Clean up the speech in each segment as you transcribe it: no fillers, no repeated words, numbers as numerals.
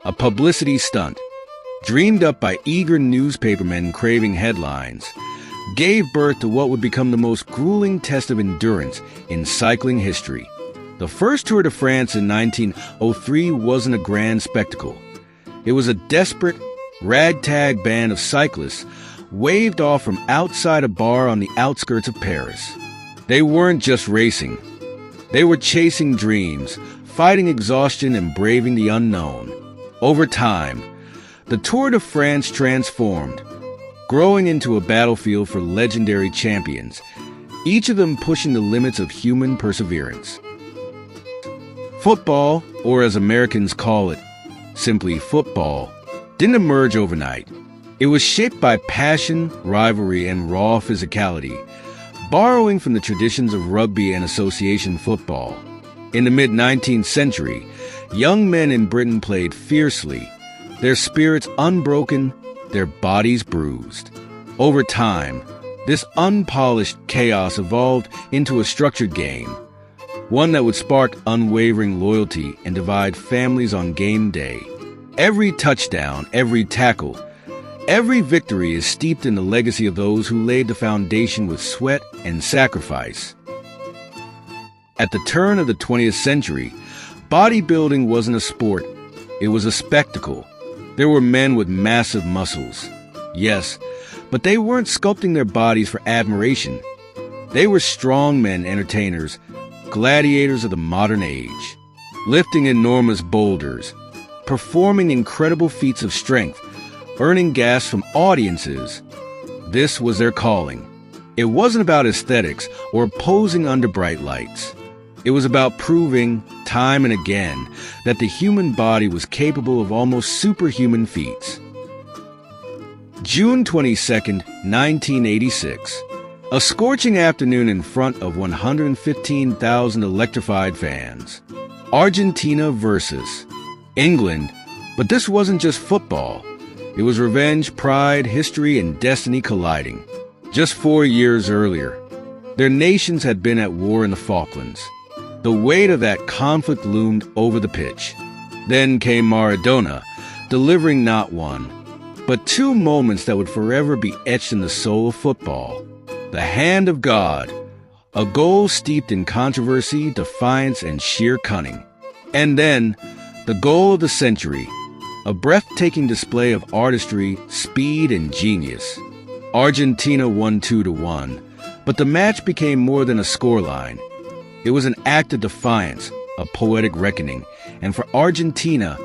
a publicity stunt, dreamed up by eager newspapermen craving headlines, gave birth to what would become the most grueling test of endurance in cycling history. The first Tour de France in 1903 wasn't a grand spectacle. It was a desperate, ragtag band of cyclists waved off from outside a bar on the outskirts of Paris. They weren't just racing. They were chasing dreams, fighting exhaustion and braving the unknown. Over time, the Tour de France transformed, growing into a battlefield for legendary champions, each of them pushing the limits of human perseverance. Football, or as Americans call it, simply football, didn't emerge overnight. It was shaped by passion, rivalry, and raw physicality, borrowing from the traditions of rugby and association football. In the mid-19th century, young men in Britain played fiercely, their spirits unbroken, their bodies bruised. Over time, this unpolished chaos evolved into a structured game, one that would spark unwavering loyalty and divide families on game day. Every touchdown, every tackle, every victory is steeped in the legacy of those who laid the foundation with sweat and sacrifice. At the turn of the 20th century, bodybuilding wasn't a sport, it was a spectacle. There were men with massive muscles, yes, but they weren't sculpting their bodies for admiration. They were strongmen entertainers, gladiators of the modern age, lifting enormous boulders, performing incredible feats of strength, earning gas from audiences. This was their calling. It wasn't about aesthetics or posing under bright lights. It was about proving, time and again, that the human body was capable of almost superhuman feats. June 22nd, 1986. A scorching afternoon in front of 115,000 electrified fans. Argentina versus England. But this wasn't just football. It was revenge, pride, history, and destiny colliding. Just 4 years earlier, their nations had been at war in the Falklands. The weight of that conflict loomed over the pitch. Then came Maradona, delivering not one, but two moments that would forever be etched in the soul of football. The hand of God, a goal steeped in controversy, defiance, and sheer cunning. And then, the goal of the century, a breathtaking display of artistry, speed, and genius. Argentina won 2-1, but the match became more than a scoreline. It was an act of defiance, a poetic reckoning, and for Argentina,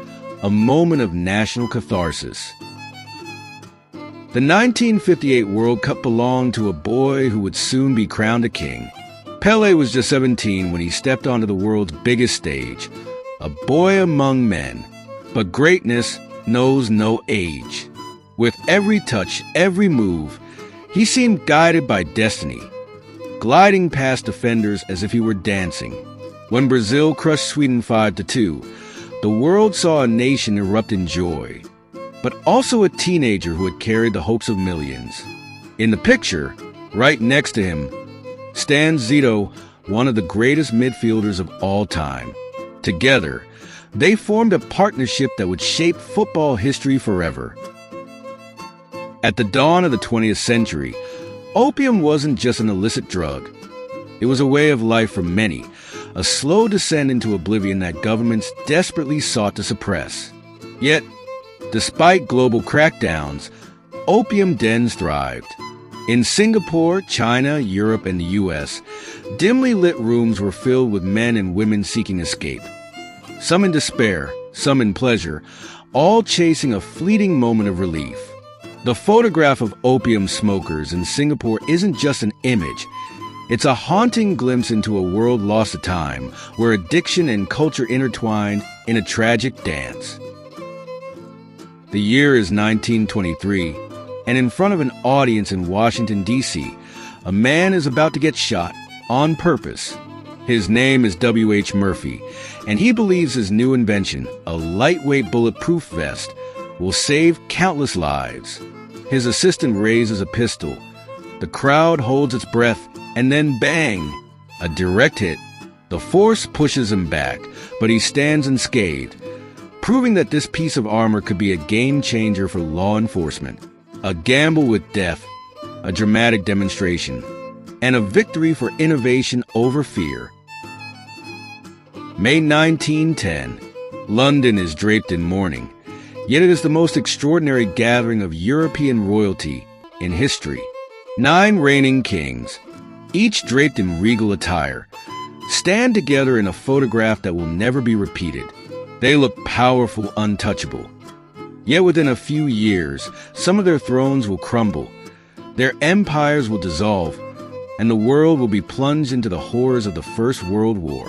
a moment of national catharsis. The 1958 World Cup belonged to a boy who would soon be crowned a king. Pelé was just 17 when he stepped onto the world's biggest stage, a boy among men. But greatness knows no age. With every touch, every move, he seemed guided by destiny, gliding past defenders as if he were dancing. When Brazil crushed Sweden 5-2, the world saw a nation erupt in joy, but also a teenager who had carried the hopes of millions. In the picture, right next to him, stands Zito, one of the greatest midfielders of all time. Together, they formed a partnership that would shape football history forever. At the dawn of the 20th century, opium wasn't just an illicit drug. It was a way of life for many, a slow descent into oblivion that governments desperately sought to suppress. Yet, despite global crackdowns, opium dens thrived. In Singapore, China, Europe, and the U.S., dimly lit rooms were filled with men and women seeking escape. Some in despair, some in pleasure, all chasing a fleeting moment of relief. The photograph of opium smokers in Singapore isn't just an image. It's a haunting glimpse into a world lost to time, where addiction and culture intertwined in a tragic dance. The year is 1923, and in front of an audience in Washington, D.C., a man is about to get shot on purpose. His name is W.H. Murphy, and he believes his new invention, a lightweight bulletproof vest, will save countless lives. His assistant raises a pistol. The crowd holds its breath, and then bang! A direct hit. The force pushes him back, but he stands unscathed. proving that this piece of armor could be a game changer for law enforcement. A gamble with death, a dramatic demonstration, and a victory for innovation over fear. May 1910. London is draped in mourning, yet it is the most extraordinary gathering of European royalty in history. 9 reigning kings, each draped in regal attire, stand together in a photograph that will never be repeated. They look powerful, untouchable. Yet within a few years, some of their thrones will crumble, their empires will dissolve, and the world will be plunged into the horrors of the First World War.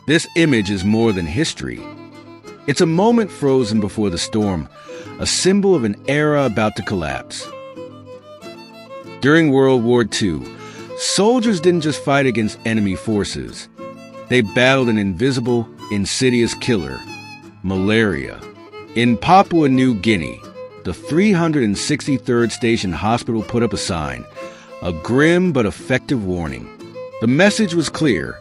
This image is more than history. It's a moment frozen before the storm, a symbol of an era about to collapse. During World War II, soldiers didn't just fight against enemy forces. They battled an invisible, insidious killer, malaria. In Papua New Guinea, the 363rd Station Hospital put up a sign, a grim but effective warning. The message was clear: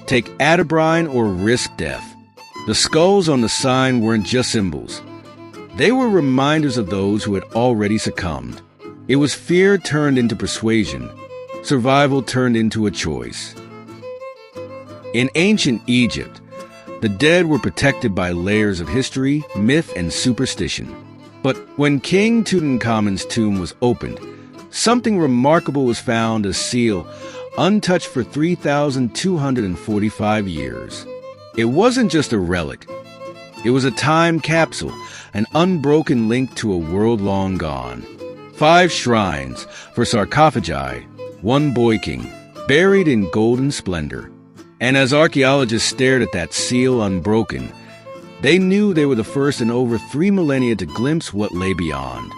take Atabrine or risk death. The skulls on the sign weren't just symbols. They were reminders of those who had already succumbed. It was fear turned into persuasion, survival turned into a choice. In ancient Egypt, the dead were protected by layers of history, myth, and superstition. But when King Tutankhamun's tomb was opened, something remarkable was found: a seal, untouched for 3,245 years. It wasn't just a relic. It was a time capsule, an unbroken link to a world long gone. 5 shrines for sarcophagi, 1 boy king, buried in golden splendor. And as archaeologists stared at that seal unbroken, they knew they were the first in over 3 millennia to glimpse what lay beyond.